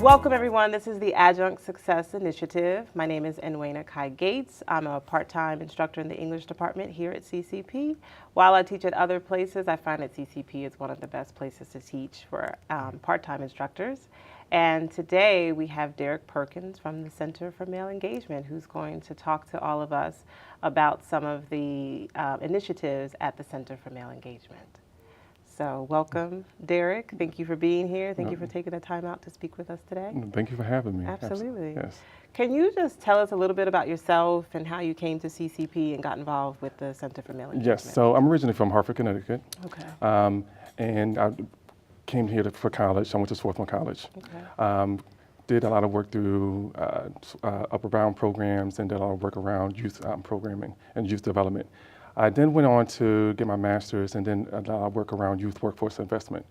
Welcome everyone, this is the Adjunct Success Initiative. My name is Nwenna Kai Gates. I'm a part-time instructor in the English department here at CCP. While I teach at other places, I find that CCP is one of the best places to teach for part-time instructors. And today we have Derrick Perkins from the Center for Male Engagement, who's going to talk to all of us about some of the initiatives at the Center for Male Engagement. So welcome, Derrick. Thank you for being here. Thank you for taking the time out to speak with us today. Thank you for having me. Absolutely. Yes. Can you just tell us a little bit about yourself and how you came to CCP and got involved with the Center for Male Engagement? Yes, so I'm originally from Hartford, Connecticut. Okay. And I came here for college. I went to Swarthmore College. Okay. Did a lot of work through upper bound programs and did a lot of work around youth programming and youth development. I then went on to get my master's and then work around youth workforce investment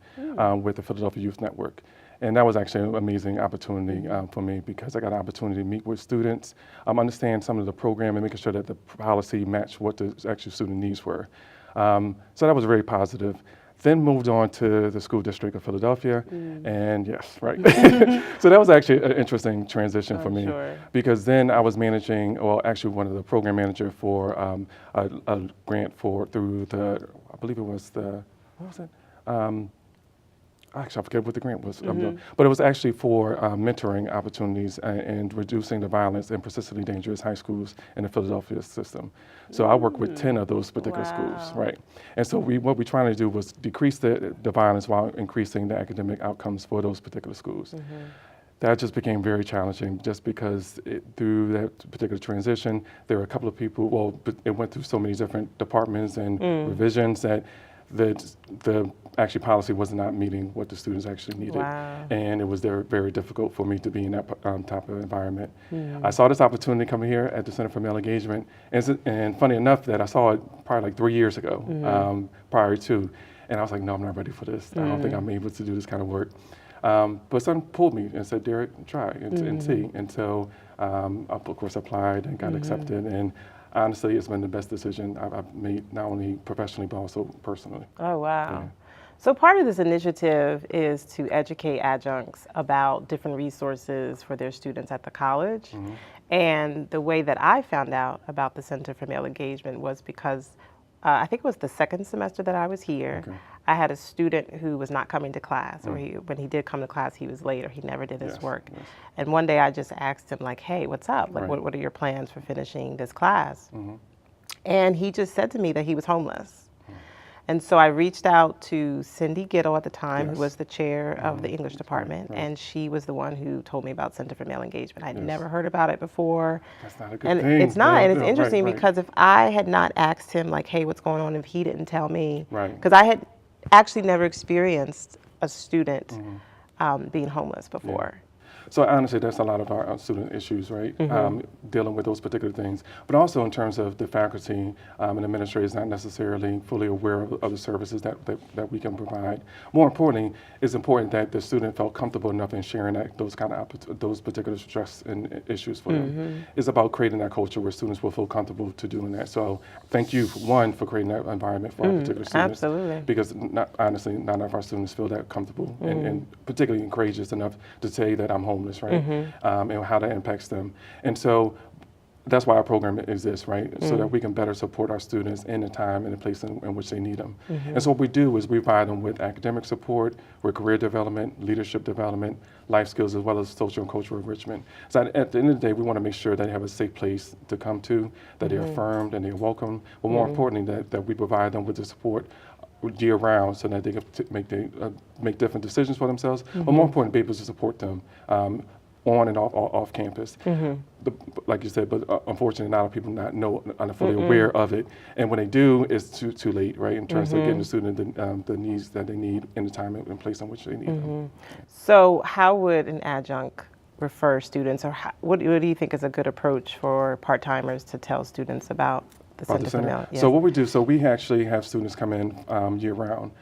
with the Philadelphia Youth Network. And that was actually an amazing opportunity for me because I got an opportunity to meet with students, understand some of the program and making sure that the policy matched what the actual student needs were. So that was very positive. Then moved on to the school district of Philadelphia, and yes, right. So that was actually an interesting transition for me because then I was managing, well, actually one of the program manager for a grant through the, I believe it was the, what was it? Actually, I forget what the grant was, but it was actually for mentoring opportunities and reducing the violence in persistently dangerous high schools in the Philadelphia system. So I worked with 10 of those particular schools, right? And so what we're trying to do was decrease the violence while increasing the academic outcomes for those particular schools. That just became very challenging just because through that particular transition, there were a couple of people, well, it went through so many different departments and revisions that the actually policy was not meeting what the students actually needed. And it was very difficult for me to be in that type of environment. I saw this opportunity coming here at the Center for Male Engagement, and funny enough that I saw it probably like 3 years ago, prior to, and I was like, no, I'm not ready for this. I don't think I'm able to do this kind of work. But someone pulled me and said, Derrick, try and see. And so I, of course, applied and got accepted. And honestly, it's been the best decision I've made, not only professionally, but also personally. Oh, wow. Yeah. So part of this initiative is to educate adjuncts about different resources for their students at the college. And the way that I found out about the Center for Male Engagement was because I think it was the second semester that I was here. I had a student who was not coming to class, or when he did come to class, he was late or he never did his work. And one day I just asked him like, hey, what's up? Like, what are your plans for finishing this class? And he just said to me that he was homeless. And so I reached out to Cindy Gittle at the time, who was the chair of the English department, and she was the one who told me about Center for Male Engagement. I'd never heard about it before. That's not a good thing. It's not, and it's interesting because if I had not asked him like, hey, what's going on, if he didn't tell me, because I had actually never experienced a student being homeless before. So honestly, that's a lot of our student issues, right? Dealing with those particular things, but also in terms of the faculty and administrators not necessarily fully aware of the services that we can provide. More importantly, it's important that the student felt comfortable enough in sharing those particular stress and issues for them. It's about creating that culture where students will feel comfortable to doing that. So thank you, for creating that environment for our particular students. Absolutely. Because honestly, none of our students feel that comfortable and particularly courageous enough to say that I'm homeless, right? And how that impacts them. And so that's why our program exists, right? So that we can better support our students in the time and the place in which they need them. And so what we do is we provide them with academic support, with career development, leadership development, life skills, as well as social and cultural enrichment. So at the end of the day, we want to make sure that they have a safe place to come to, that they're affirmed and they're welcome, but more importantly, that we provide them with the support year round so that they can make different decisions for themselves, but more importantly, be able to support them on and off campus. Like you said, but unfortunately, not a lot of people aren't fully aware of it. And when they do, it's too late, right? In terms of getting the student the needs that they need in the time and place in which they need them. So how would an adjunct refer students, or what do you think is a good approach for part-timers to tell students about the Center for Male. Yes. So what we do, so we actually have students come in year-round.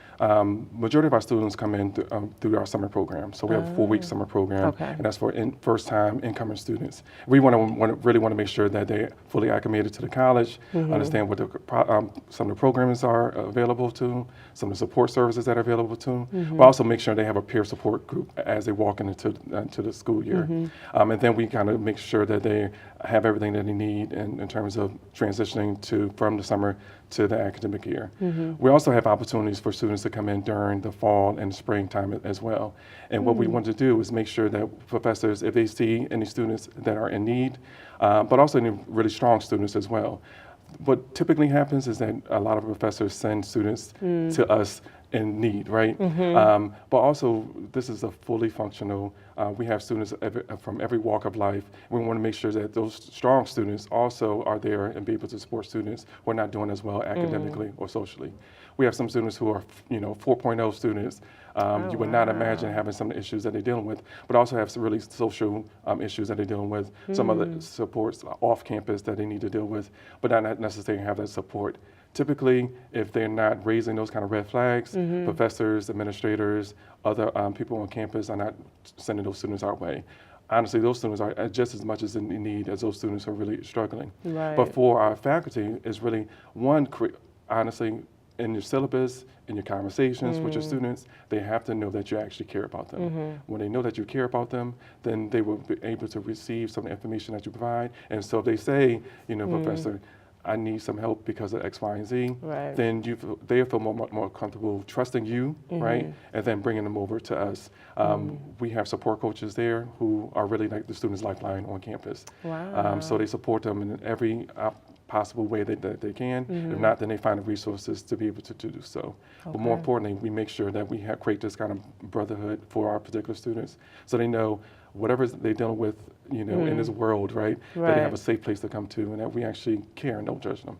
Majority of our students come in through our summer program. So we have a 4-week summer program, and that's for first-time incoming students. We really want to make sure that they're fully acclimated to the college, understand what some of the programs are available to them, some of the support services that are available to them. We also make sure they have a peer support group as they walk into the school year. And then we kind of make sure that they have everything that they need in terms of transitioning from the summer to the academic year. We also have opportunities for students to come in during the fall and springtime as well. And what we want to do is make sure that professors, if they see any students that are in need, but also any really strong students as well. What typically happens is that a lot of professors send students to us in need, right? But also, this is a fully functional, we have students from every walk of life. We want to make sure that those strong students also are there and be able to support students who are not doing as well academically or socially. We have some students who are, 4.0 students. You would not imagine having some of the issues that they're dealing with, but also have some really social issues that they're dealing with, some other supports off campus that they need to deal with, but not necessarily have that support. Typically, if they're not raising those kind of red flags, professors, administrators, other people on campus are not sending those students our way. Honestly, those students are just as much as in need as those students who are really struggling. But for our faculty, it's really honestly, in your syllabus, in your conversations with your students, they have to know that you actually care about them. When they know that you care about them, then they will be able to receive some of the information that you provide. And so if they say, Professor, I need some help because of X, Y, and Z, then they feel more comfortable trusting you, right? And then bringing them over to us. We have support coaches there who are really like the student's lifeline on campus. So they support them in every possible way that they can. If not, then they find the resources to be able to do so. But more importantly, we make sure that we create this kind of brotherhood for our particular students, so they know whatever they're dealing with, in this world, right? That they have a safe place to come to, and that we actually care and don't judge them.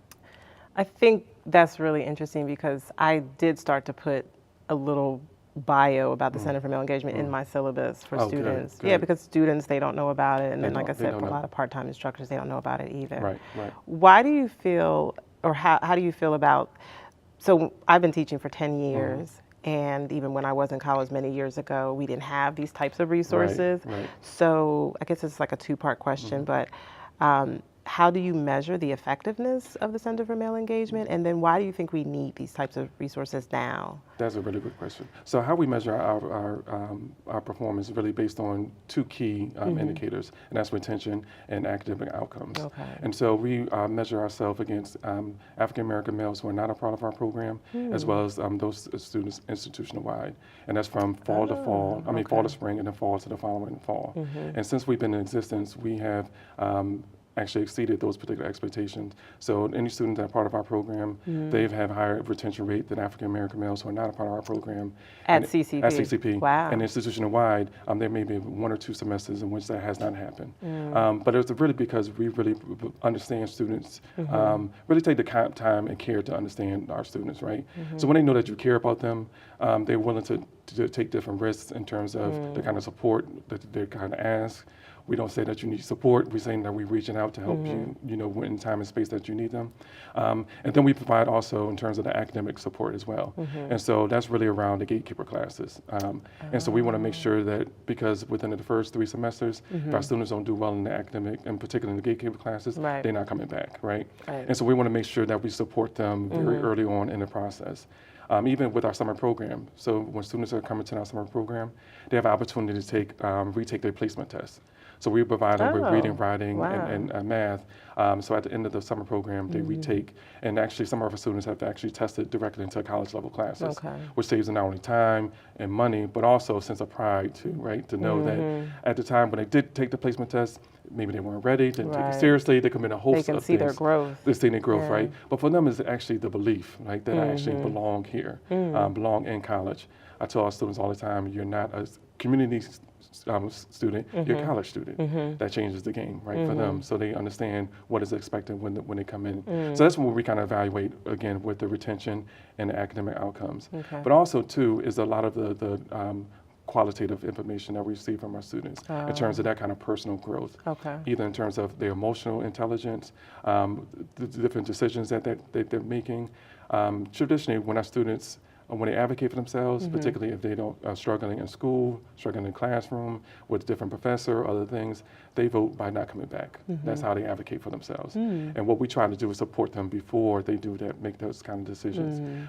I think that's really interesting because I did start to put a little bio about the Center for Male Engagement in my syllabus for students. Good. Yeah, because students, they don't know about it. And then, like I said, for a lot of part-time instructors, they don't know about it either. Right. Why do you feel, or how do you feel about, so I've been teaching for 10 years. And even when I was in college many years ago, we didn't have these types of resources. So I guess it's like a two-part question, but how do you measure the effectiveness of the Center for Male Engagement? And then why do you think we need these types of resources now? That's a really good question. So how we measure our performance is really based on two key indicators, and that's retention and academic outcomes. And so we measure ourselves against African American males who are not a part of our program, as well as those students institutional-wide. And that's from fall to fall, fall to spring, and then fall to the following fall. And since we've been in existence, we have actually exceeded those particular expectations. So any students that are part of our program, they've had higher retention rate than African American males who are not a part of our program. At CCP? At CCP. Wow. And institutional-wide, there may be 1 or 2 semesters in which that has not happened. But it's really because we really understand students, really take the time and care to understand our students, right? So when they know that you care about them, they're willing to take different risks in terms of the kind of support that they kind of ask. We don't say that you need support. We're saying that we're reaching out to help you, in time and space that you need them. And then we provide also in terms of the academic support as well. And so that's really around the gatekeeper classes. And so we want to make sure that because within the first 3 semesters, if our students don't do well in the academic, and particularly in the gatekeeper classes, they're not coming back, right? And so we want to make sure that we support them very early on in the process. Even with our summer program. So when students are coming to our summer program, they have an opportunity to retake their placement test. So we provide them with reading, writing, and math. So at the end of the summer program, they retake, and actually some of our students have actually tested directly into college level classes, which saves them not only time and money, but also a sense of pride too, right? To know that at the time when they did take the placement test, maybe they weren't ready, didn't take it seriously, they commit a host of things. They can see their growth. They see their growth, right? But for them, it's actually the belief, right, that I actually belong here, belong in college. I tell our students all the time, you're not a community student, you're a college student. That changes the game, right, for them, so they understand what is expected when they come in. So that's what we kind of evaluate, again, with the retention and the academic outcomes. But also, too, is a lot of the qualitative information that we receive from our students in terms of that kind of personal growth. Okay. Either in terms of their emotional intelligence, the different decisions that they're making. Traditionally, when our students, when they advocate for themselves, particularly if they are struggling in school, struggling in the classroom with a different professor or other things, they vote by not coming back. That's how they advocate for themselves. And what we try to do is support them before they do that, make those kind of decisions.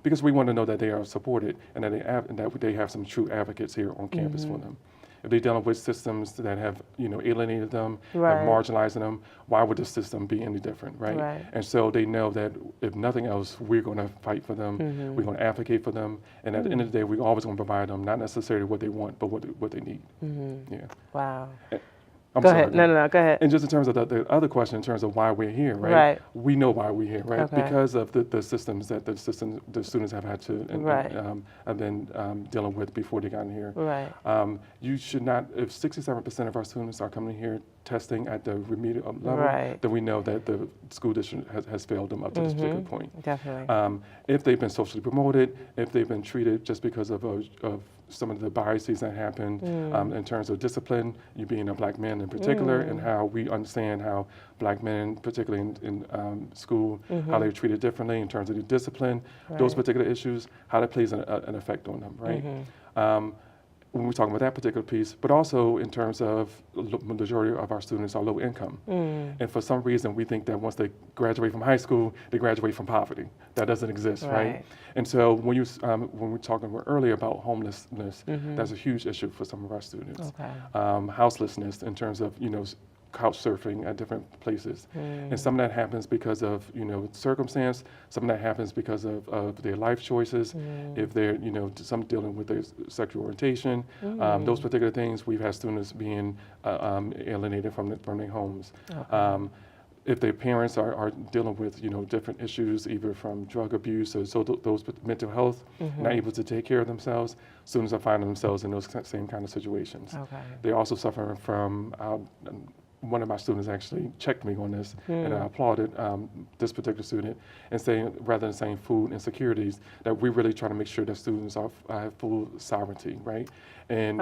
Because we want to know that they are supported and that they have some true advocates here on campus for them. If they're dealing with systems that have, alienated them, have marginalized them, why would the system be any different, right? And so they know that if nothing else, we're going to fight for them, we're going to advocate for them, and at the end of the day, we're always going to provide them not necessarily what they want, but what they need. Yeah. Wow. Go ahead. No, go ahead. And just in terms of the other question, in terms of why we're here, right? We know why we're here, right? Okay. Because of the systems that the students have had to have been dealing with before they got in here. Right. You should not. If 67% of our students are coming here testing at the remedial level, then we know that the school district has failed them up to this particular point. Definitely. If they've been socially promoted, if they've been treated just because of some of the biases that happened in terms of discipline, you being a black man in particular, and how we understand how black men, particularly in school, how they're treated differently in terms of the discipline, those particular issues, how that plays an effect on them, right? When we're talking about that particular piece, but also in terms of the majority of our students are low income. And for some reason, we think that once they graduate from high school, they graduate from poverty. That doesn't exist, right? And so when we were talking earlier about homelessness, that's a huge issue for some of our students. Houselessness in terms of, couch surfing at different places. And some of that happens because of, circumstance, some of that happens because of their life choices. If they're, some dealing with their sexual orientation, those particular things, we've had students being alienated from their homes. If their parents are dealing with, different issues, either from drug abuse or those mental health, not able to take care of themselves, students are finding themselves in those same kind of situations. They're also suffering from one of my students actually checked me on this, and I applauded this particular student, and saying, rather than saying food insecurities, that we really try to make sure that students have full sovereignty, right? And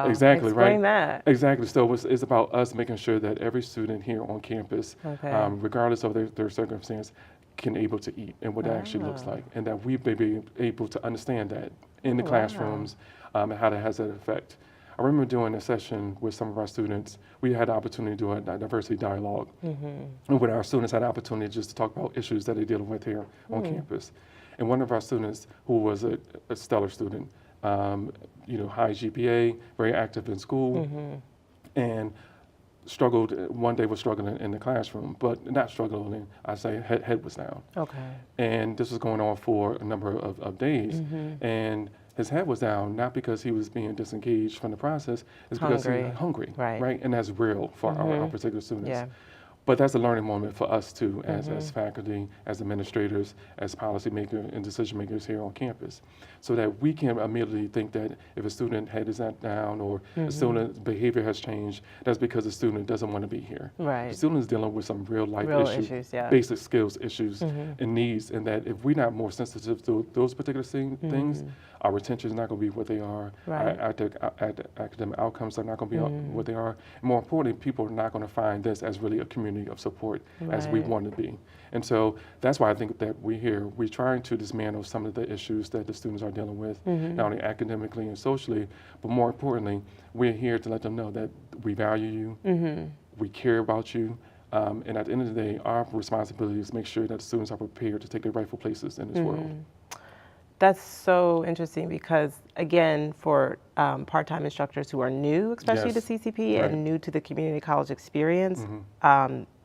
exactly, Explain that. Exactly. So it's about us making sure that every student here on campus, regardless of their circumstance, can able to eat and what that actually looks like, and that we may be able to understand that in the classrooms and how that has that effect. I remember doing a session with some of our students. We had the opportunity to do a diversity dialogue. And with our students had the opportunity just to talk about issues that they're dealing with here on campus. And one of our students, who was a stellar student, high GPA, very active in school, and struggled, one day was struggling in the classroom, but not struggling, I say head was down. And this was going on for a number of days. And his head was down, not because he was being disengaged from the process, it's because he was hungry, right? And that's real for our particular students. But that's a learning moment for us too, as faculty, as administrators, as policymakers and decision makers here on campus, so that we can immediately think that if a student head is not down or a student's behavior has changed, that's because the student doesn't want to be here. The student is dealing with some real life issues, basic skills issues and needs, and that if we're not more sensitive to those particular things, our retention is not going to be what they are, our academic outcomes are not going to be what they are, and more importantly, people are not going to find this as really a community of support as we want to be. And so that's why I think that we're here. We're trying to dismantle some of the issues that the students are dealing with, not only academically and socially, but more importantly, we're here to let them know that we value you, we care about you, and at the end of the day, our responsibility is to make sure that students are prepared to take their rightful places in this world. That's so interesting because, again, for part-time instructors who are new, especially to CCP, and new to the community college experience,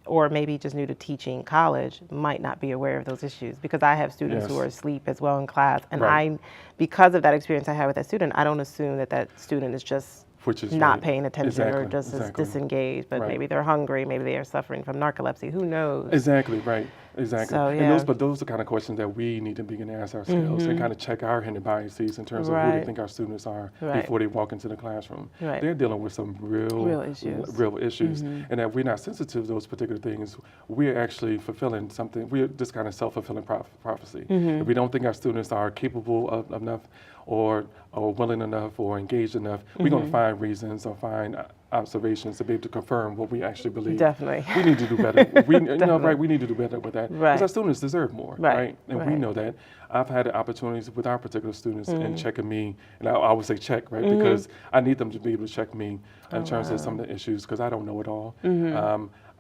or maybe just new to teaching college, might not be aware of those issues, because I have students who are asleep as well in class, and because of that experience I had with that student, I don't assume that student is just not paying attention or just is disengaged, but maybe they're hungry, maybe they are suffering from narcolepsy, who knows? Exactly, right. Exactly. So, yeah. And those are the kind of questions that we need to begin to ask ourselves and kind of check our hidden biases in terms of who they think our students are before they walk into the classroom. They're dealing with some real issues. And that we're not sensitive to those particular things, we're actually fulfilling something. We're just kind of self-fulfilling prophecy. If we don't think our students are capable of enough or willing enough or engaged enough, we're going to find reasons or find observations to be able to confirm what we actually believe. Definitely. We need to do better. We need to do better with that. Because our students deserve more, right? And we know that. I've had opportunities with our particular students in checking me, and I always say check, right? Because I need them to be able to check me in terms of some of the issues, because I don't know it all.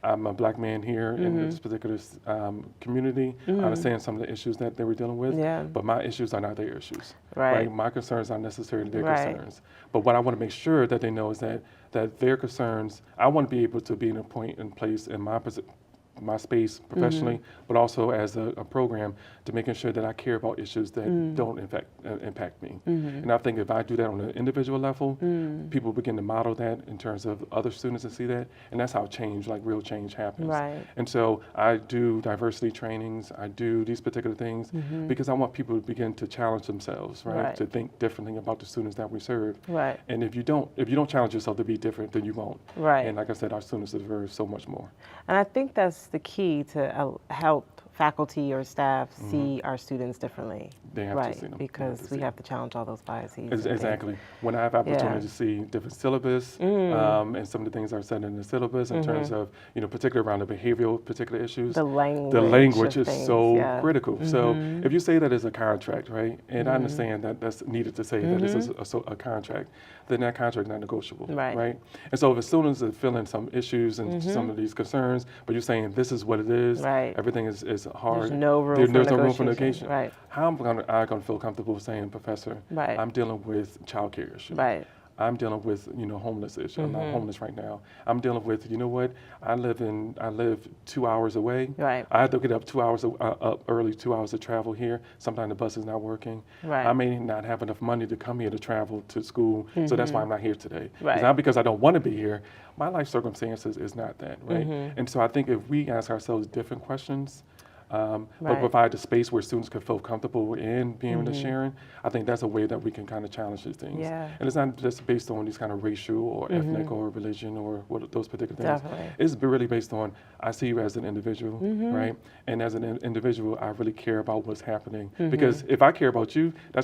I'm a black man here in this particular community. I understand some of the issues that they were dealing with, but my issues are not their issues. Right? My concerns aren't necessarily their concerns. But what I want to make sure that they know is that their concerns, I want to be able to be in a point and place in my space professionally, but also as a program, to making sure that I care about issues that don't impact me. And I think if I do that on an individual level, people begin to model that in terms of other students and see that, and that's how change, like real change, happens. And so I do diversity trainings, I do these particular things because I want people to begin to challenge themselves, to think differently about the students that we serve. And if you don't challenge yourself to be different, then you won't. And like I said, our students deserve so much more. And I think that's the key to help faculty or staff see our students differently. They have to see them. Because we have to challenge all those biases. Exactly. When I have opportunity to see different syllabus and some of the things are said in the syllabus in terms of, particularly around the behavioral particular issues. The language is so critical. So if you say that as a contract, right, and I understand that that's needed to say that this is a contract, then that contract is not negotiable, right? And so if the students are feeling some issues and some of these concerns, but you're saying this is what it is, everything is hard. There's no room for negotiation. How am I going to feel comfortable saying, Professor, I'm dealing with child care issues. I'm dealing with, homeless issues. I'm not homeless right now. I'm dealing with, I live 2 hours away. I have to get up 2 hours up early, 2 hours to travel here. Sometimes the bus is not working. I may not have enough money to come here to travel to school, so that's why I'm not here today. It's not because I don't want to be here. My life circumstances is not that, right? And so I think if we ask ourselves different questions, but provide the space where students can feel comfortable in being able to sharing, I think that's a way that we can kind of challenge these things. And it's not just based on these kind of racial or ethnic or religion or those particular things. It's really based on, I see you as an individual, right? And as an individual, I really care about what's happening. Because if I care about you, you're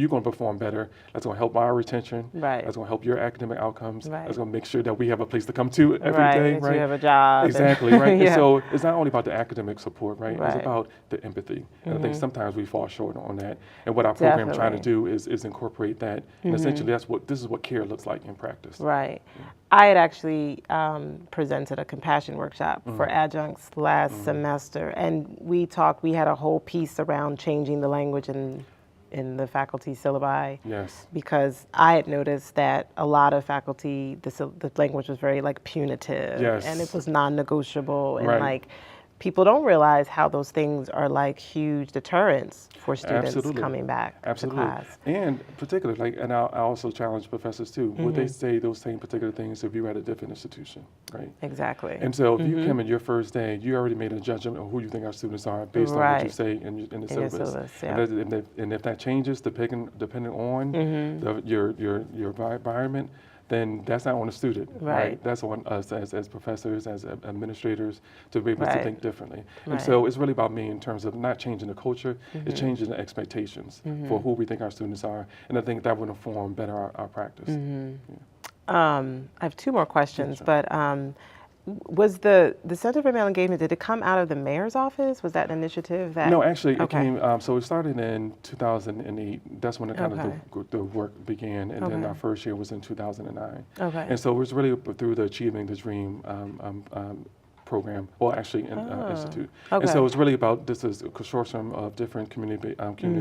going to perform better. That's going to help our retention. That's going to help your academic outcomes. That's going to make sure that we have a place to come to every day, right? You have a job. Exactly, right? And so it's not only about the academic support, right? It's about the empathy. And I think sometimes we fall short on that. And what our program is trying to do is incorporate that. And essentially this is what care looks like in practice. I had actually presented a compassion workshop for adjuncts last semester, and we had a whole piece around changing the language in the faculty syllabi. Because I had noticed that a lot of faculty, the language was very punitive, and it was non-negotiable, and people don't realize how those things are huge deterrents for students coming back to class. And particularly, and I also challenge professors too, would they say those same particular things if you were at a different institution, right? Exactly. And so if you come in your first day, you already made a judgment of who you think our students are based on what you say in the syllabus. And if that changes depending on your environment, then that's not on the student, right? That's on us as professors, as administrators, to be able to think differently. And so it's really about me in terms of not changing the culture, it's changing the expectations for who we think our students are. And I think that would inform better our practice. I have two more questions, but was the Center for Male Engagement, did it come out of the mayor's office? Was that an initiative that? No, actually it came, so it started in 2008. That's when the work began, and then our first year was in 2009. And so it was really through the Achieving the Dream program, or actually institute. And so it's really about, this is a consortium of different community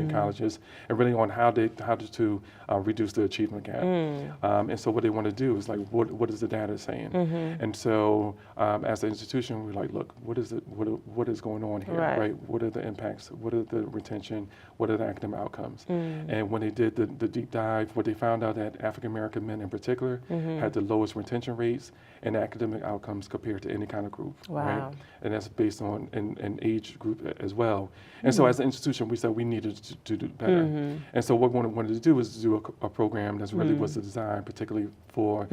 colleges, and really on how to reduce the achievement gap. And so what they want to do is what is the data saying? And so as an institution, we're like, look, what is going on here, right? What are the impacts? What are the retention? What are the academic outcomes? And when they did the deep dive, what they found out that African American men in particular had the lowest retention rates in academic outcomes compared to any kind of group. Wow. Right? And that's based on an age group as well. And so as an institution, we said we needed to do better. And so what we wanted to do was do a program that really was designed particularly for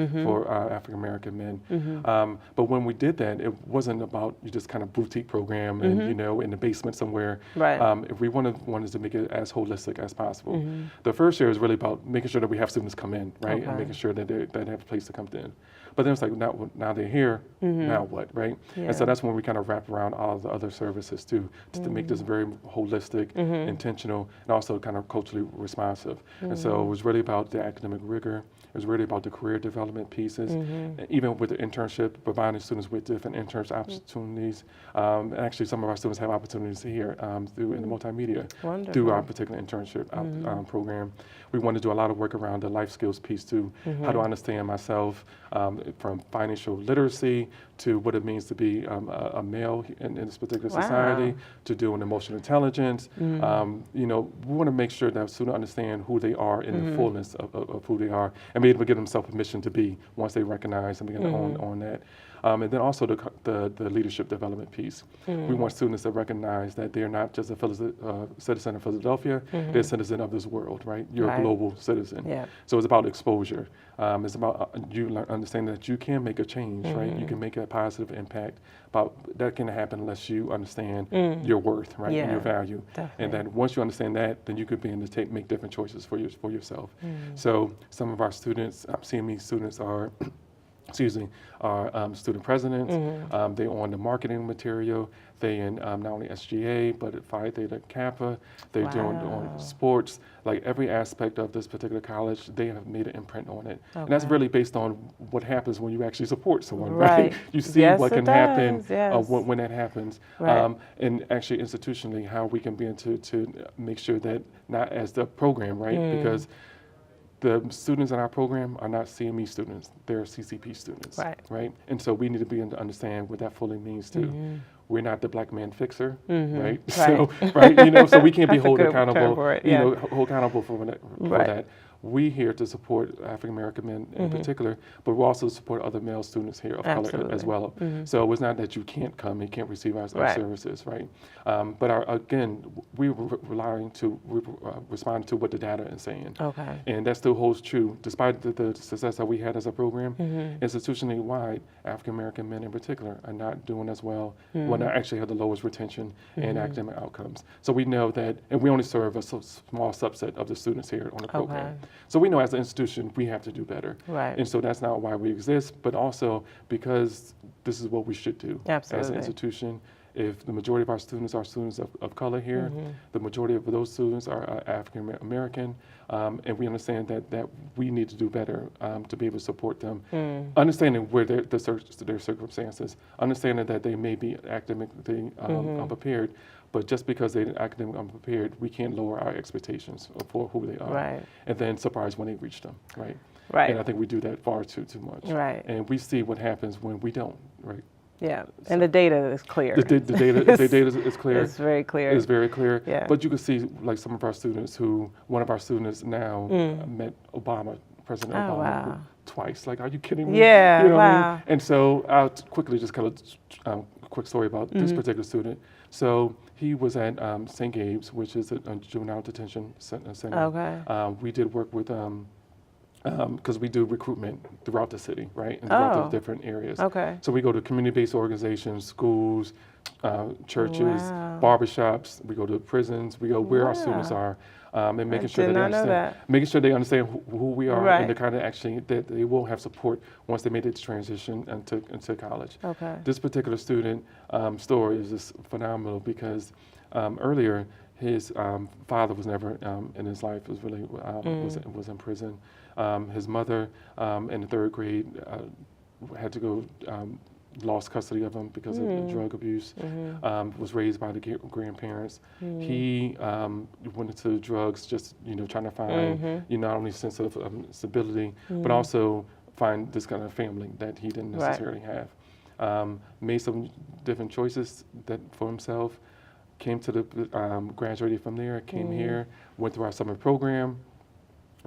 African American men. But when we did that, it wasn't about you just kind of boutique program and you know in the basement somewhere. Right. If we wanted to make it as holistic as possible. The first year is really about making sure that we have students come in, right, and making sure that they have a place to come in. But then it's like now they're here, now what, right? Yeah. And so that's when we kind of wrap around all the other services too, just to make this very holistic, intentional, and also kind of culturally responsive. And so it was really about the academic rigor. It was really about the career development pieces, even with the internship, providing students with different internship opportunities. And actually, some of our students have opportunities here through in the multimedia through our particular internship program. We want to do a lot of work around the life skills piece too, how to understand myself, from financial literacy to what it means to be a male in this particular society, to doing emotional intelligence. You know, we want to make sure that students understand who they are in the fullness of who they are, and be able to give themselves permission to be once they recognize and begin to own that. And then also the leadership development piece. We want students to recognize that they're not just a citizen of Philadelphia, they're a citizen of this world, right? You're a global citizen. Yeah. So it's about exposure. It's about you understanding that you can make a change, right? You can make a positive impact, but that can happen unless you understand your worth, right? And your value. Definitely. And then once you understand that, then you could begin to make different choices for yourself. So some of our students, CME students are are student presidents. They're on the marketing material. They in not only SGA, but at Phi Theta Kappa. They're doing on sports. Like every aspect of this particular college, they have made an imprint on it. And that's really based on what happens when you actually support someone, right? You see what can happen when that happens. And actually institutionally, how we can begin to make sure that not as the program, right? Because the students in our program are not CME students, they're CCP students, right? And so we need to begin to understand what that fully means too. We're not the black man fixer, right? So, you know, so we can't be held accountable, hold accountable for that. We're here to support African American men in particular, but we also support other male students here of color as well. So it's not that you can't come and can't receive our services, right? But again, we respond to what the data is saying. And that still holds true, despite the success that we had as a program. Institutionally wide, African American men in particular are not doing as well. Well, they actually have the lowest retention and academic outcomes. So we know that, and we only serve a small subset of the students here on the program. So we know as an institution, we have to do better. And so that's not why we exist, but also because this is what we should do as an institution. If the majority of our students are students of color here, the majority of those students are African American, and we understand that we need to do better to be able to support them, understanding where their circumstances, understanding that they may be academically unprepared, but just because they're academically unprepared, we can't lower our expectations for who they are, and then surprise when they reach them, right? And I think we do that far too much, and we see what happens when we don't, right? Yeah, and the data is clear. The data is clear. It's very clear. It's very clear. Yeah. But you can see, like some of our students one of our students now met Obama, President Obama, twice. Like, are you kidding me? Yeah, you know what I mean? And so I'll quickly just kind of quick story about this particular student. So he was at St. Gabe's, which is a juvenile detention center. We did work with because we do recruitment throughout the city, right? And throughout the different areas. So we go to community-based organizations, schools, churches, barbershops. We go to prisons. We go where our students are, and making sure they understand who we are, and the kind of actually that they will have support once they made the transition into college. This particular student story is just phenomenal because earlier his father was never in his life. Was really was in prison. His mother in the third grade had to go, lost custody of him because of drug abuse, was raised by the grandparents. He went into drugs just, trying to find, not only a sense of stability, but also find this kind of family that he didn't necessarily have. Made some different choices for himself, came to the, graduated from there, came here, went through our summer program,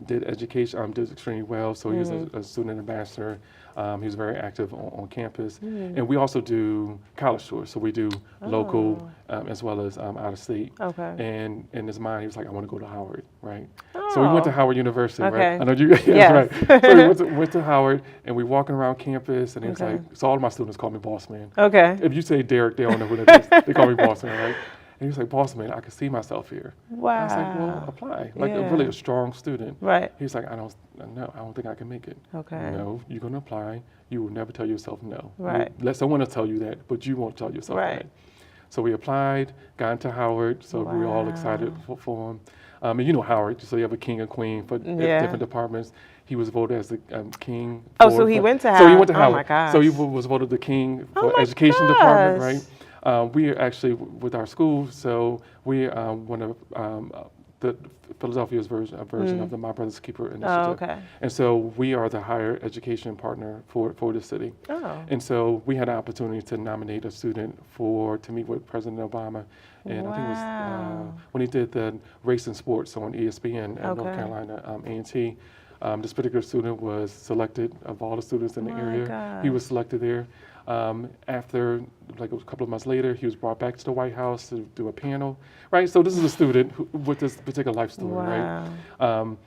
did education, did extremely well. So he was a student ambassador. He was very active on campus. And we also do college tours. So we do local as well as out of state. Okay. And in his mind, he was like, I want to go to Howard, right? Oh. So we went to Howard University, Okay. right? I know you, yes, Yes. right. So we went to Howard, and we walking around campus, and he was like, so all of my students call me Boss Man. Okay. If you say Derrick, they don't know who that is. They call me Boss Man, right? And he was like, Boss Man, I can see myself here. Wow. I was like, well, apply. Like Yeah. really a strong student. Right. He was like, I don't think I can make it. Okay. No, you're gonna apply. You will never tell yourself no. Right. Let someone else tell you that, but you won't tell yourself Right. that. So we applied, got into Howard, so we were all excited for him. And you know Howard, so you have a king and queen for different departments. He was voted as the king. Oh, so he went to Howard. So he went to Howard. Oh my gosh. So he was voted the king for my education gosh. department, right? We are actually with our school, so we one of the Philadelphia's version of the My Brother's Keeper initiative. Oh, okay. And so we are the higher education partner for the city. Oh. And so we had an opportunity to nominate a student to meet with President Obama. And I think it was when he did the race and sports on ESPN at North Carolina A&T. This particular student was selected of all the students in the area. gosh. He was selected there. After, like a couple of months later, he was brought back to the White House to do a panel, right? So this is a student with this particular life story, right?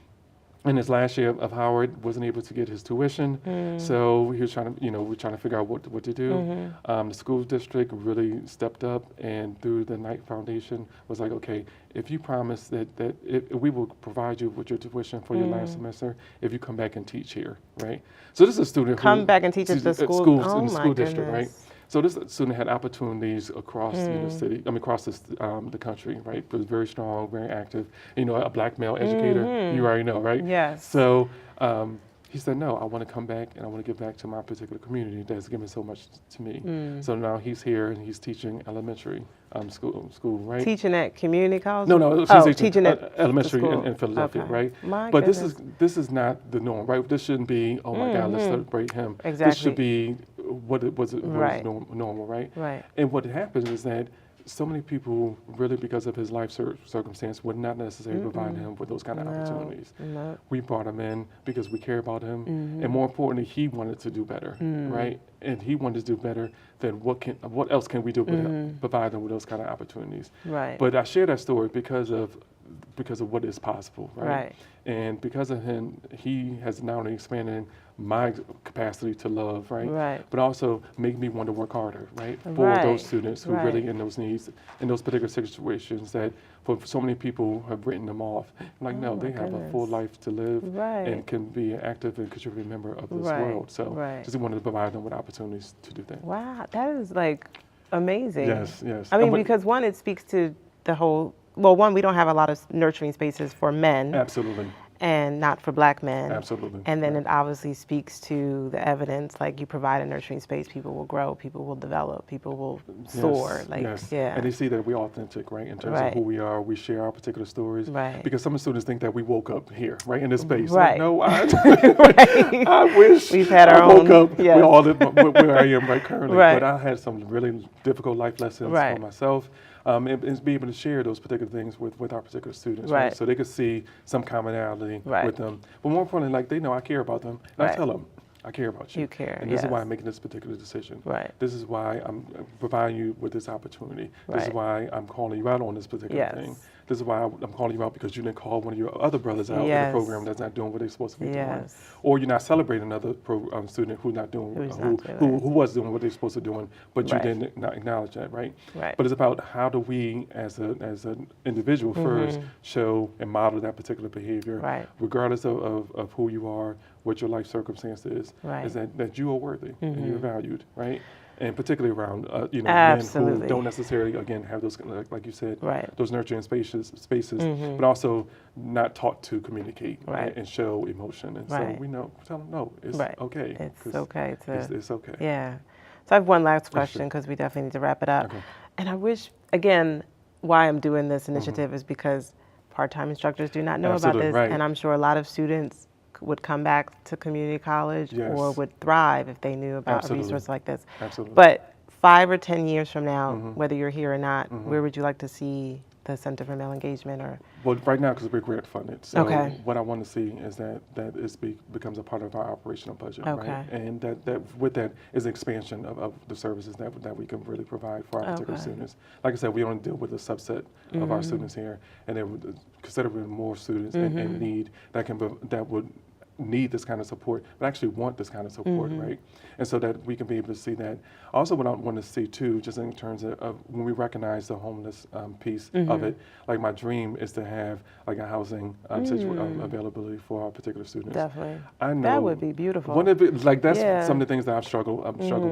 In his last year of Howard, wasn't able to get his tuition, so he was trying to, we're trying to figure out what to do. The school district really stepped up, and through the Knight Foundation was like, okay, if you promise that we will provide you with your tuition for your last semester, if you come back and teach here, right? So this is a student Come back and teach at the school. in the school district, right? So this student had opportunities across the city, across the country, right? But was very strong, very active. A black male educator, you already know, right? Yes. So he said, no, I want to come back and I want to give back to my particular community that's given so much to me. So now he's here and he's teaching elementary school, right? Teaching at community college? No, she's teaching at elementary in Philadelphia, right? But this is not the norm, right? This shouldn't be, oh my God, let's celebrate him. Exactly. This should be what was normal, right? Right. And what happens is that so many people, really because of his life circumstance, would not necessarily provide him with those kind of opportunities. No. We brought him in because we care about him, and more importantly, he wanted to do better, right? And he wanted to do better. Then what else can we do but provide them with those kind of opportunities? Right. But I share that story because of what is possible, right? Right. And because of him, he has not only expanded my capacity to love, right? Right. But also make me want to work harder, right? For those students who really in those needs, in those particular situations that for so many people have written them off. Like, no, they have a full life to live and can be an active and contributing member of this world. So just wanted to provide them with opportunities to do that. Wow, that is like amazing. Yes, yes. I mean, because one, it speaks to the whole, one, we don't have a lot of nurturing spaces for men. Absolutely. And not for black men. Absolutely. And then it obviously speaks to the evidence, like you provide a nurturing space, people will grow, people will develop, people will soar. And they see that we're authentic, right? In terms of who we are, we share our particular stories. Right. Because some students think that we woke up here, right, in this space. Right. Like, no, I wish we've had our woke own, up with all where I am right currently. Right. But I had some really difficult life lessons for myself. And be able to share those particular things with our particular students, right? So they could see some commonality with them. But more importantly, like, they know I care about them. And I tell them, I care about you. You care, and this is why I'm making this particular decision. Right. This is why I'm providing you with this opportunity. This is why I'm calling you out on this particular thing. This is why I'm calling you out, because you didn't call one of your other brothers out in the program that's not doing what they're supposed to be doing. Or you're not celebrating another student who's not doing, who was doing what they're supposed to be doing, but you didn't not acknowledge that, right? But it's about how do we, as an individual first, show and model that particular behavior, regardless of who you are, what your life circumstance is that you are worthy and you're valued, right? And particularly around, men who don't necessarily, again, have those, like you said, those nurturing spaces, but also not taught to communicate and show emotion. And so we tell them, no, it's okay. It's okay it's okay. Yeah. So I have one last question, because we definitely need to wrap it up. Okay. And I wish, again, why I'm doing this initiative is because part-time instructors do not know about this. And I'm sure a lot of students would come back to community college or would thrive if they knew about a resource like this. But 5 or 10 years from now, whether you're here or not, where would you like to see the Center for Male Engagement? Or Well, right now, because we're grant funded, so Okay. what I want to see is that becomes a part of our operational budget, Okay. right? And that with that is expansion of the services that we can really provide for our particular Okay. students. Like I said, we only deal with a subset of our students here, and there would considerably more students in need that would need this kind of support, but actually want this kind of support, right? And so that we can be able to see that. Also, what I want to see too, just in terms of when we recognize the homeless piece of it, like my dream is to have like a housing availability for our particular students. Definitely. I know That would be beautiful. Wouldn't it be, like that's Yeah. some of the things that I've struggled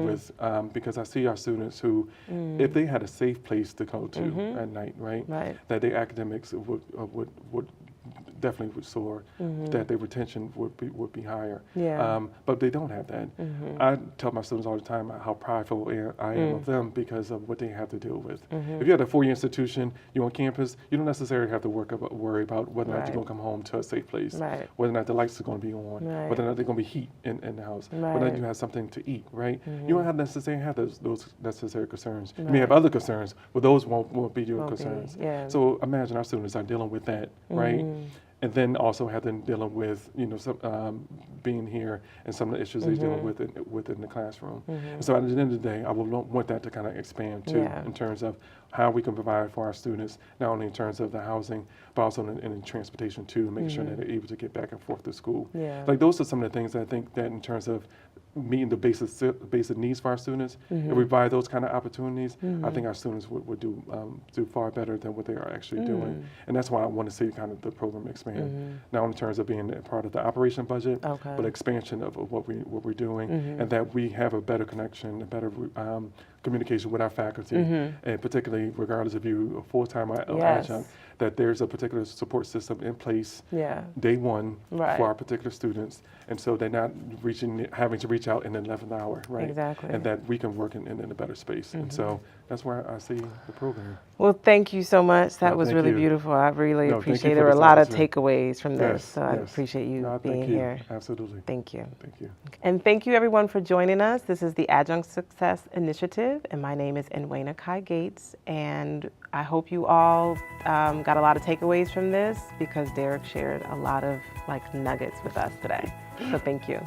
with because I see our students who, if they had a safe place to go to at night, right, that their academics would definitely would soar, that their retention would be higher. Yeah. But they don't have that. I tell my students all the time how prideful I am of them because of what they have to deal with. If you're at a 4-year institution, you're on campus, you don't necessarily have to worry about whether or not you're going to come home to a safe place, whether or not the lights are going to be on, whether or not there's going to be heat in the house, whether or not you have something to eat, right? You don't have necessarily have those necessary concerns. You may have other concerns, but those won't be your concerns. So imagine our students are dealing with that, right? And then also have them dealing with, some, being here and some of the issues they're dealing with within the classroom. And so at the end of the day, I would want that to kind of expand too, in terms of how we can provide for our students, not only in terms of the housing, but also in transportation too, making sure that they're able to get back and forth to school. Like those are some of the things that I think that in terms of meeting the basic needs for our students, if we provide those kind of opportunities, I think our students would do far better than what they are actually doing. And that's why I want to see kind of the program expand, not only in terms of being a part of the operation budget, but expansion of what we're doing, and that we have a better connection, a better communication with our faculty, and particularly regardless if you are full-time or adjunct, that there's a particular support system in place day one for our particular students, and so they're not having to reach out in the 11th hour, right? Exactly. And that we can work in a better space. And so that's where I see the program. Well, thank you so much. That was really you. beautiful. I really appreciate it. for There were a this lot of opportunity. takeaways from this, Yes, so I appreciate you being thank you. here. Absolutely. Thank you. Thank you. And thank you everyone for joining us. This is the Adjunct Success Initiative, and my name is Nwenna Kai Gates, and I hope you all got a lot of takeaways from this because Derrick shared a lot of nuggets with us today. So thank you.